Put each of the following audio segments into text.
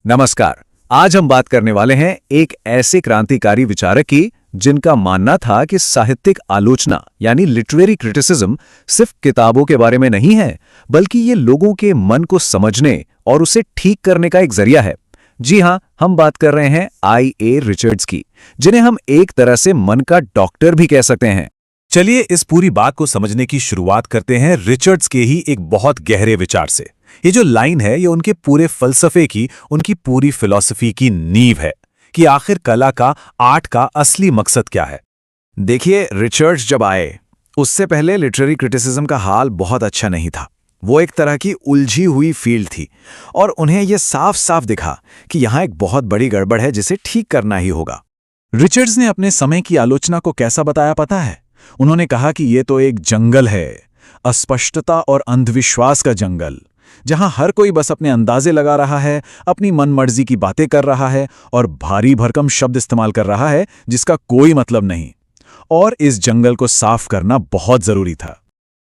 नमस्कार। आज हम बात करने वाले हैं एक ऐसे क्रांतिकारी विचारक की जिनका मानना था कि साहित्यिक आलोचना यानी लिटरेरी क्रिटिसिज्म सिर्फ किताबों के बारे में नहीं है, बल्कि ये लोगों के मन को समझने और उसे ठीक करने का एक जरिया है। जी हां, हम बात कर रहे हैं I.A. रिचर्ड्स की, जिन्हें हम एक तरह से मन का डॉक्टर भी कह सकते हैं। चलिए इस पूरी बात को समझने की शुरुआत करते हैं रिचर्ड्स के ही एक बहुत गहरे विचार से। ये जो लाइन है ये उनके पूरे फलसफे की, उनकी पूरी फिलॉसफी की नींव है कि आखिर कला का, आर्ट का असली मकसद क्या है। देखिए, रिचर्ड्स जब आए उससे पहले लिटरेरी क्रिटिसिज्म का हाल बहुत अच्छा नहीं था। वो एक तरह की उलझी हुई फील्ड थी और उन्हें यह साफ साफ दिखा कि यहाँ एक बहुत बड़ी गड़बड़ है जिसे ठीक करना ही होगा। रिचर्ड्स ने अपने समय की आलोचना को कैसा बताया पता है? उन्होंने कहा कि ये तो एक जंगल है, अस्पष्टता और अंधविश्वास का जंगल, जहां हर कोई बस अपने अंदाजे लगा रहा है, अपनी मनमर्जी की बातें कर रहा है और भारी भरकम शब्द इस्तेमाल कर रहा है जिसका कोई मतलब नहीं। और इस जंगल को साफ करना बहुत जरूरी था।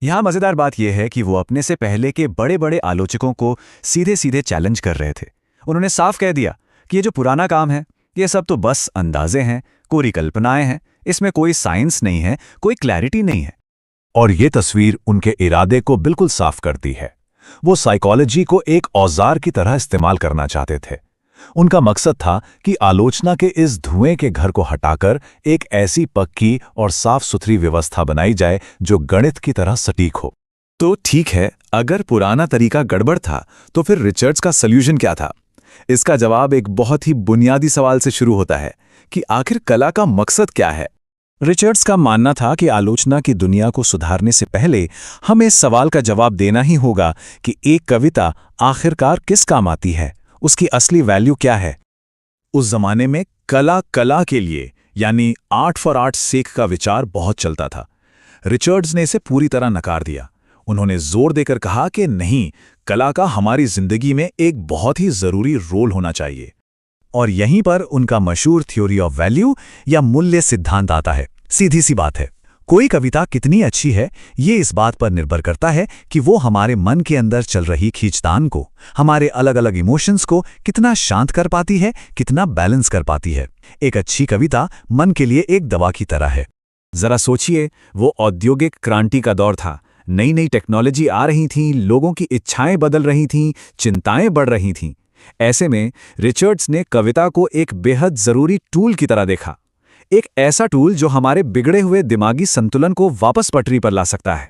यहाँ मजेदार बात यह है कि वो अपने से पहले के बड़े बड़े आलोचकों को सीधे सीधे चैलेंज कर रहे थे। उन्होंने साफ कह दिया कि ये जो पुराना काम है ये सब तो बस अंदाजे हैं, कोरी कल्पनाएं हैं, इसमें कोई साइंस नहीं है, कोई क्लैरिटी नहीं है। और ये तस्वीर उनके इरादे को बिल्कुल साफ करती है। वो साइकोलॉजी को एक औजार की तरह इस्तेमाल करना चाहते थे। उनका मकसद था कि आलोचना के इस धुएं के घर को हटाकर एक ऐसी पक्की और साफ सुथरी व्यवस्था बनाई जाए जो गणित की तरह सटीक हो। तो ठीक है, अगर पुराना तरीका गड़बड़ था तो फिर रिचर्ड्स का सॉल्यूशन क्या था? इसका जवाब एक बहुत ही बुनियादी सवाल से शुरू होता है कि आखिर कला का मकसद क्या है। रिचर्ड्स का मानना था कि आलोचना की दुनिया को सुधारने से पहले हमें इस सवाल का जवाब देना ही होगा कि एक कविता आखिरकार किस काम आती है, उसकी असली वैल्यू क्या है। उस जमाने में कला के लिए यानी आर्ट फॉर आर्ट सेक का विचार बहुत चलता था। रिचर्ड्स ने इसे पूरी तरह नकार दिया। उन्होंने जोर देकर कहा कि नहीं, कला का हमारी जिंदगी में एक बहुत ही जरूरी रोल होना चाहिए। और यहीं पर उनका मशहूर थ्योरी ऑफ वैल्यू या मूल्य सिद्धांत आता है। सीधी सी बात है, कोई कविता कितनी अच्छी है ये इस बात पर निर्भर करता है कि वो हमारे मन के अंदर चल रही खींचतान को, हमारे अलग अलग इमोशंस को कितना शांत कर पाती है, कितना बैलेंस कर पाती है। एक अच्छी कविता मन के लिए एक दवा की तरह है। जरा सोचिए, वो औद्योगिक क्रांति का दौर था, नई नई टेक्नोलॉजी आ रही थी, लोगों की इच्छाएं बदल रही थीं, चिंताएं बढ़ रही थीं। ऐसे में रिचर्ड्स ने कविता को एक बेहद जरूरी टूल की तरह देखा, एक ऐसा टूल जो हमारे बिगड़े हुए दिमागी संतुलन को वापस पटरी पर ला सकता है।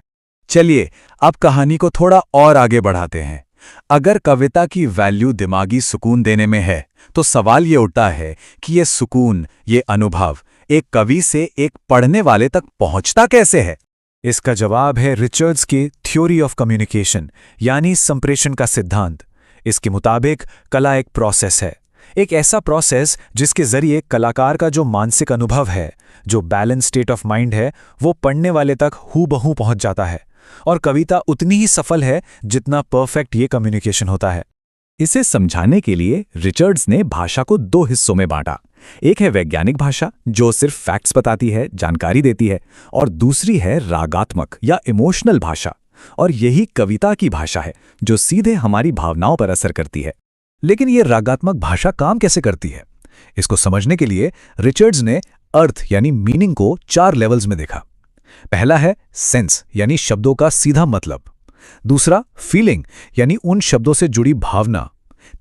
चलिए अब कहानी को थोड़ा और आगे बढ़ाते हैं। अगर कविता की वैल्यू दिमागी सुकून देने में है तो सवाल ये उठता है कि ये सुकून, ये अनुभव एक कवि से एक पढ़ने वाले तक पहुंचता कैसे है। इसका जवाब है रिचर्ड्स की थ्योरी ऑफ कम्युनिकेशन यानी संप्रेषण का सिद्धांत। इसके मुताबिक कला एक प्रोसेस है, एक ऐसा प्रोसेस जिसके जरिए कलाकार का जो मानसिक अनुभव है, जो बैलेंस स्टेट ऑफ माइंड है, वो पढ़ने वाले तक हूबहू पहुंच जाता है। और कविता उतनी ही सफल है जितना परफेक्ट ये कम्युनिकेशन होता है। इसे समझाने के लिए रिचर्ड्स ने भाषा को दो हिस्सों में बांटा। एक है वैज्ञानिक भाषा जो सिर्फ फैक्ट्स बताती है, जानकारी देती है, और दूसरी है रागात्मक या इमोशनल भाषा, और यही कविता की भाषा है जो सीधे हमारी भावनाओं पर असर करती है। लेकिन ये रागात्मक भाषा काम कैसे करती है, इसको समझने के लिए रिचर्ड्स ने अर्थ यानी मीनिंग को 4 लेवल्स में देखा। पहला है सेंस यानी शब्दों का सीधा मतलब, दूसरा फीलिंग यानी उन शब्दों से जुड़ी भावना,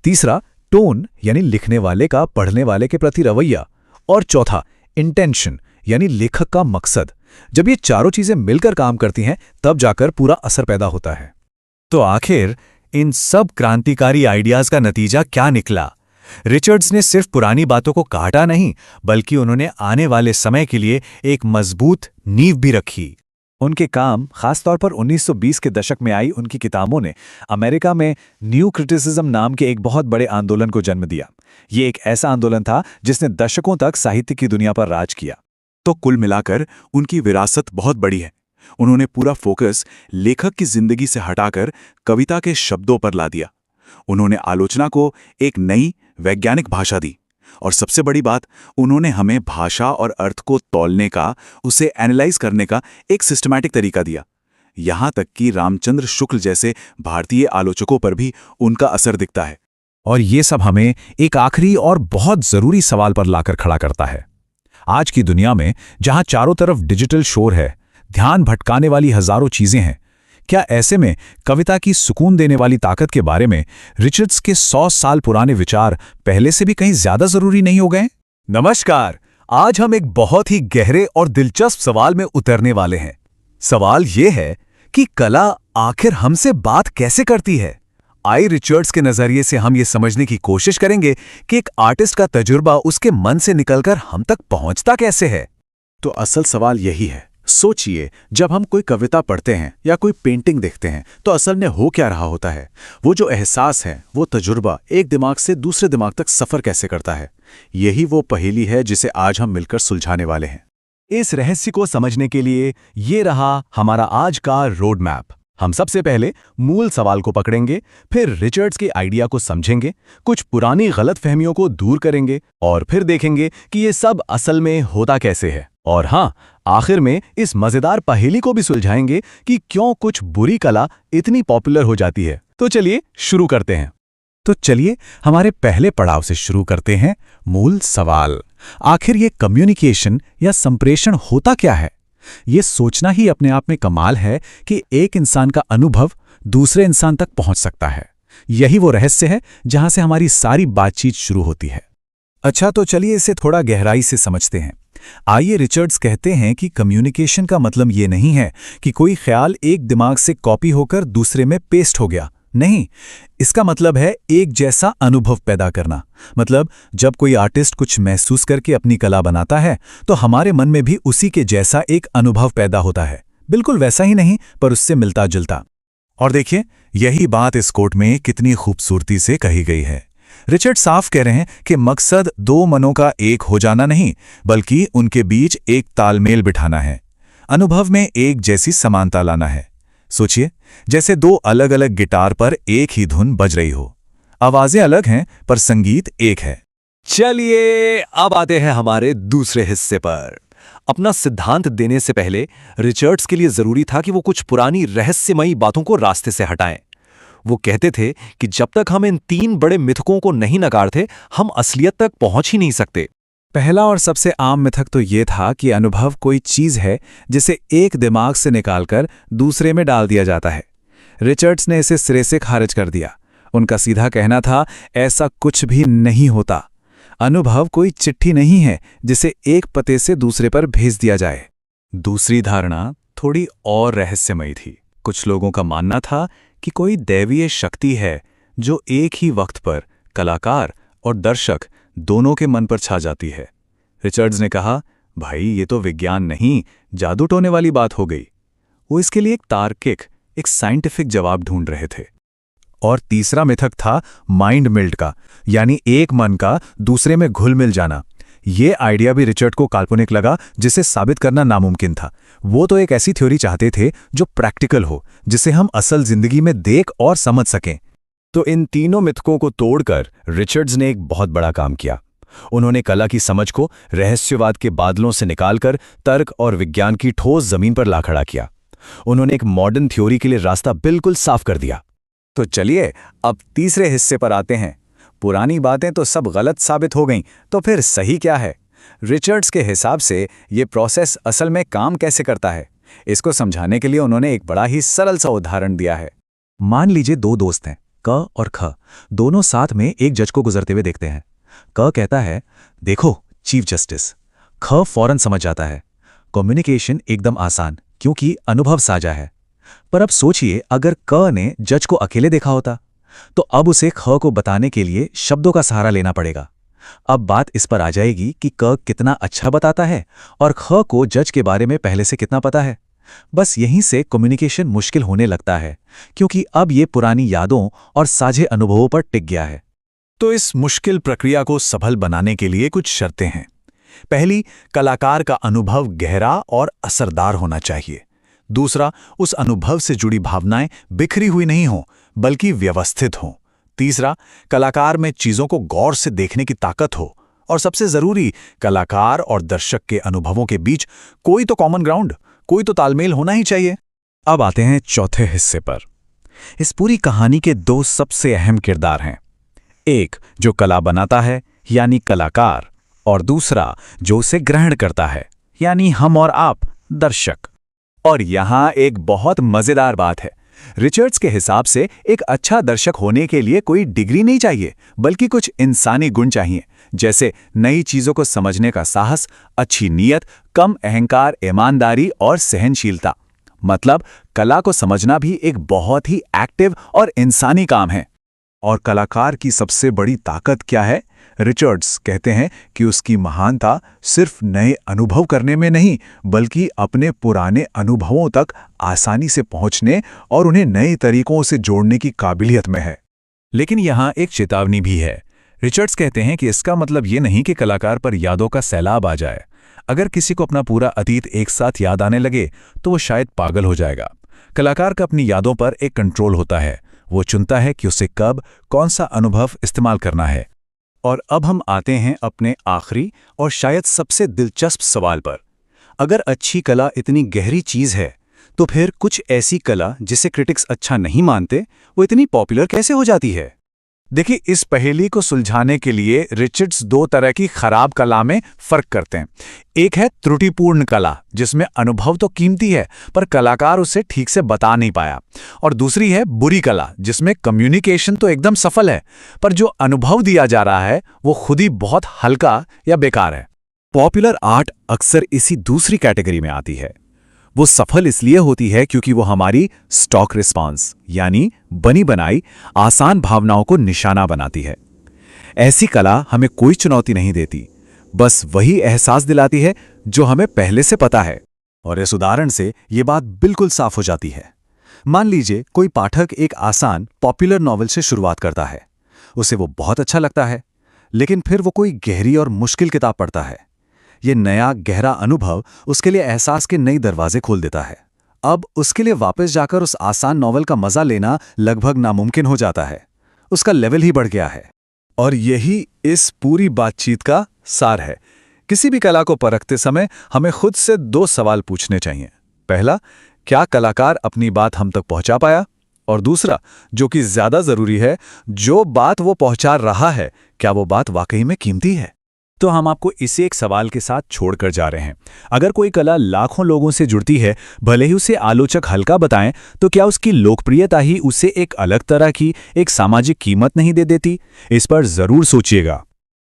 तीसरा टोन यानी लिखने वाले का पढ़ने वाले के प्रति रवैया, और चौथा इंटेंशन यानी लेखक का मकसद। जब ये चारों चीजें मिलकर काम करती हैं तब जाकर पूरा असर पैदा होता है। तो आखिर इन सब क्रांतिकारी आइडियाज का नतीजा क्या निकला? रिचर्ड्स ने सिर्फ पुरानी बातों को काटा नहीं, बल्कि उन्होंने आने वाले समय के लिए एक मजबूत नींव भी रखी। उनके काम, खासतौर पर 1920 के दशक में आई उनकी किताबों ने अमेरिका में न्यू क्रिटिसिज्म नाम के एक बहुत बड़े आंदोलन को जन्म दिया। ये एक ऐसा आंदोलन था जिसने दशकों तक साहित्य की दुनिया पर राज किया। तो कुल मिलाकर उनकी विरासत बहुत बड़ी है। उन्होंने पूरा फोकस लेखक की जिंदगी से हटाकर कविता के शब्दों पर ला दिया। उन्होंने आलोचना को एक नई वैज्ञानिक भाषा दी, और सबसे बड़ी बात, उन्होंने हमें भाषा और अर्थ को तौलने का, उसे एनालाइज करने का एक सिस्टमैटिक तरीका दिया। यहां तक कि रामचंद्र शुक्ल जैसे भारतीय आलोचकों पर भी उनका असर दिखता है। और ये सब हमें एक आखिरी और बहुत जरूरी सवाल पर लाकर खड़ा करता है। आज की दुनिया में जहां चारों तरफ डिजिटल शोर है, ध्यान भटकाने वाली हजारों चीजें हैं, क्या ऐसे में कविता की सुकून देने वाली ताकत के बारे में रिचर्ड्स के 100 साल पुराने विचार पहले से भी कहीं ज्यादा जरूरी नहीं हो गए? नमस्कार, आज हम एक बहुत ही गहरे और दिलचस्प सवाल में उतरने वाले हैं। सवाल ये है कि कला आखिर हमसे बात कैसे करती है। आई रिचर्ड्स के नजरिए से हम ये समझने की कोशिश करेंगे कि एक आर्टिस्ट का तजुर्बा उसके मन से निकलकर हम तक पहुंचता कैसे है। तो असल सवाल यही है। सोचिए, जब हम कोई कविता पढ़ते हैं या कोई पेंटिंग देखते हैं तो असल में हो क्या रहा होता है। वो जो एहसास है, वो तजुर्बा एक दिमाग से दूसरे दिमाग तक सफर कैसे करता है। यही वो पहेली है जिसे आज हम मिलकर सुलझाने वाले हैं। इस रहस्य को समझने के लिए ये रहा हमारा आज का रोड मैप। हम सबसे पहले मूल सवाल को पकड़ेंगे, फिर रिचर्ड्स के आइडिया को समझेंगे, कुछ पुरानी गलतफहमियों को दूर करेंगे और फिर देखेंगे कि ये सब असल में होता कैसे है। और हाँ, आखिर में इस मजेदार पहेली को भी सुलझाएंगे कि क्यों कुछ बुरी कला इतनी पॉपुलर हो जाती है। तो चलिए शुरू करते हैं। तो चलिए हमारे पहले पड़ाव से शुरू करते हैं। मूल सवाल, आखिर ये कम्युनिकेशन या संप्रेषण होता क्या है? ये सोचना ही अपने आप में कमाल है कि एक इंसान का अनुभव दूसरे इंसान तक पहुंच सकता है। यही वो रहस्य है जहां से हमारी सारी बातचीत शुरू होती है। अच्छा, तो चलिए इसे थोड़ा गहराई से समझते हैं। आइए, रिचर्ड्स कहते हैं कि कम्युनिकेशन का मतलब ये नहीं है कि कोई ख्याल एक दिमाग से कॉपी होकर दूसरे में पेस्ट हो गया। नहीं, इसका मतलब है एक जैसा अनुभव पैदा करना। मतलब जब कोई आर्टिस्ट कुछ महसूस करके अपनी कला बनाता है तो हमारे मन में भी उसी के जैसा एक अनुभव पैदा होता है। बिल्कुल वैसा ही नहीं, पर उससे मिलता जुलता। और देखिए, यही बात इस कोट में कितनी खूबसूरती से कही गई है। रिचर्ड साफ कह रहे हैं कि मकसद दो मनों का एक हो जाना नहीं, बल्कि उनके बीच एक तालमेल बिठाना है। अनुभव में एक जैसी समानता लाना है। सोचिए, जैसे दो अलग अलग गिटार पर एक ही धुन बज रही हो। आवाजें अलग हैं पर संगीत एक है। चलिए अब आते हैं हमारे दूसरे हिस्से पर। अपना सिद्धांत देने से पहले रिचर्ड्स के लिए जरूरी था कि वो कुछ पुरानी रहस्यमयी बातों को रास्ते से हटाएं। वो कहते थे कि जब तक हम इन 3 बड़े मिथकों को नहीं नकारते, हम असलियत तक पहुंच ही नहीं सकते। पहला और सबसे आम मिथक तो ये था कि अनुभव कोई चीज है जिसे एक दिमाग से निकालकर दूसरे में डाल दिया जाता है। रिचर्ड्स ने इसे सिरे से खारिज कर दिया। उनका सीधा कहना था, ऐसा कुछ भी नहीं होता। अनुभव कोई चिट्ठी नहीं है जिसे एक पते से दूसरे पर भेज दिया जाए। दूसरी धारणा थोड़ी और रहस्यमयी थी। कुछ लोगों का मानना था कि कोई दैवीय शक्ति है जो एक ही वक्त पर कलाकार और दर्शक दोनों के मन पर छा जाती है। रिचर्ड्स ने कहा, भाई ये तो विज्ञान नहीं, जादू टोने वाली बात हो गई। वो इसके लिए एक तार्किक, एक साइंटिफिक जवाब ढूंढ रहे थे। और तीसरा मिथक था माइंड मेल्ट का, यानी एक मन का दूसरे में घुल मिल जाना। ये आइडिया भी रिचर्ड को काल्पनिक लगा, जिसे साबित करना नामुमकिन था। वो तो एक ऐसी थ्योरी चाहते थे जो प्रैक्टिकल हो, जिसे हम असल जिंदगी में देख और समझ सकें। तो इन तीनों मिथकों को तोड़कर रिचर्ड्स ने एक बहुत बड़ा काम किया। उन्होंने कला की समझ को रहस्यवाद के बादलों से निकालकर तर्क और विज्ञान की ठोस जमीन पर ला खड़ा किया। उन्होंने एक मॉडर्न थ्योरी के लिए रास्ता बिल्कुल साफ कर दिया। तो चलिए अब तीसरे हिस्से पर आते हैं। पुरानी बातें तो सब गलत साबित हो गईं, तो फिर सही क्या है? रिचर्ड्स के हिसाब से ये प्रोसेस असल में काम कैसे करता है, इसको समझाने के लिए उन्होंने एक बड़ा ही सरल सा उदाहरण दिया है। मान लीजिए 2 दोस्त हैं, क और ख, दोनों साथ में एक जज को गुजरते हुए देखते हैं। क कहता है, देखो चीफ जस्टिस। ख फौरन समझ जाता है। कम्युनिकेशन एकदम आसान, क्योंकि अनुभव साझा है। पर अब सोचिए, अगर क ने जज को अकेले देखा होता तो अब उसे ख को बताने के लिए शब्दों का सहारा लेना पड़ेगा। अब बात इस पर आ जाएगी कि क कितना अच्छा बताता है और ख को जज के बारे में पहले से कितना पता है। बस यहीं से कम्युनिकेशन मुश्किल होने लगता है, क्योंकि अब ये पुरानी यादों और साझे अनुभवों पर टिक गया है। तो इस मुश्किल प्रक्रिया को सफल बनाने के लिए कुछ शर्तें हैं। पहली, कलाकार का अनुभव गहरा और असरदार होना चाहिए। दूसरा, उस अनुभव से जुड़ी भावनाएं बिखरी हुई नहीं हों, बल्कि व्यवस्थित हों। तीसरा, कलाकार में चीजों को गौर से देखने की ताकत हो। और सबसे जरूरी, कलाकार और दर्शक के अनुभवों के बीच कोई तो कॉमन ग्राउंड, कोई तो तालमेल होना ही चाहिए। अब आते हैं चौथे हिस्से पर। इस पूरी कहानी के 2 सबसे अहम किरदार हैं। एक जो कला बनाता है यानी कलाकार, और दूसरा जो उसे ग्रहण करता है यानी हम और आप, दर्शक। और यहाँ एक बहुत मजेदार बात है। रिचर्ड्स के हिसाब से एक अच्छा दर्शक होने के लिए कोई डिग्री नहीं चाहिए, बल्कि कुछ इंसानी गुण चाहिए, जैसे नई चीजों को समझने का साहस, अच्छी नीयत, कम अहंकार, ईमानदारी और सहनशीलता। मतलब कला को समझना भी एक बहुत ही एक्टिव और इंसानी काम है। और कलाकार की सबसे बड़ी ताकत क्या है? रिचर्ड्स कहते हैं कि उसकी महानता सिर्फ नए अनुभव करने में नहीं, बल्कि अपने पुराने अनुभवों तक आसानी से पहुंचने और उन्हें नए तरीकों से जोड़ने की काबिलियत में है। लेकिन यहाँ एक चेतावनी भी है। रिचर्ड्स कहते हैं कि इसका मतलब ये नहीं कि कलाकार पर यादों का सैलाब आ जाए। अगर किसी को अपना पूरा अतीत एक साथ याद आने लगे तो वो शायद पागल हो जाएगा। कलाकार का अपनी यादों पर एक कंट्रोल होता है। वो चुनता है कि उसे कब कौन सा अनुभव इस्तेमाल करना है। और अब हम आते हैं अपने आखिरी और शायद सबसे दिलचस्प सवाल पर। अगर अच्छी कला इतनी गहरी चीज़ है, तो फिर कुछ ऐसी कला जिसे क्रिटिक्स अच्छा नहीं मानते, वो इतनी पॉपुलर कैसे हो जाती है? देखिए, इस पहेली को सुलझाने के लिए रिचर्ड्स दो तरह की खराब कला में फर्क करते हैं। एक है त्रुटिपूर्ण कला, जिसमें अनुभव तो कीमती है पर कलाकार उसे ठीक से बता नहीं पाया। और दूसरी है बुरी कला, जिसमें कम्युनिकेशन तो एकदम सफल है, पर जो अनुभव दिया जा रहा है वो खुद ही बहुत हल्का या बेकार है। पॉपुलर आर्ट अक्सर इसी दूसरी कैटेगरी में आती है। वो सफल इसलिए होती है क्योंकि वो हमारी स्टॉक रिस्पॉन्स यानी बनी बनाई आसान भावनाओं को निशाना बनाती है। ऐसी कला हमें कोई चुनौती नहीं देती, बस वही एहसास दिलाती है जो हमें पहले से पता है। और इस उदाहरण से ये बात बिल्कुल साफ हो जाती है। मान लीजिए कोई पाठक एक आसान पॉपुलर नॉवेल से शुरुआत करता है। उसे वो बहुत अच्छा लगता है, लेकिन फिर वो कोई गहरी और मुश्किल किताब पढ़ता है। ये नया गहरा अनुभव उसके लिए एहसास के नए दरवाजे खोल देता है। अब उसके लिए वापस जाकर उस आसान नॉवेल का मजा लेना लगभग नामुमकिन हो जाता है। उसका लेवल ही बढ़ गया है। और यही इस पूरी बातचीत का सार है। किसी भी कला को परखते समय हमें खुद से दो सवाल पूछने चाहिए। पहला, क्या कलाकार अपनी बात हम तक पहुंचा पाया? और दूसरा, जो कि ज्यादा जरूरी है, जो बात वो पहुंचा रहा है, क्या वो बात वाकई में कीमती है? तो हम आपको इसे एक सवाल के साथ छोड़कर जा रहे हैं। अगर कोई कला लाखों लोगों से जुड़ती है, भले ही उसे आलोचक हल्का बताएं, तो क्या उसकी लोकप्रियता ही उसे एक अलग तरह की एक सामाजिक कीमत नहीं दे देती? इस पर जरूर सोचिएगा।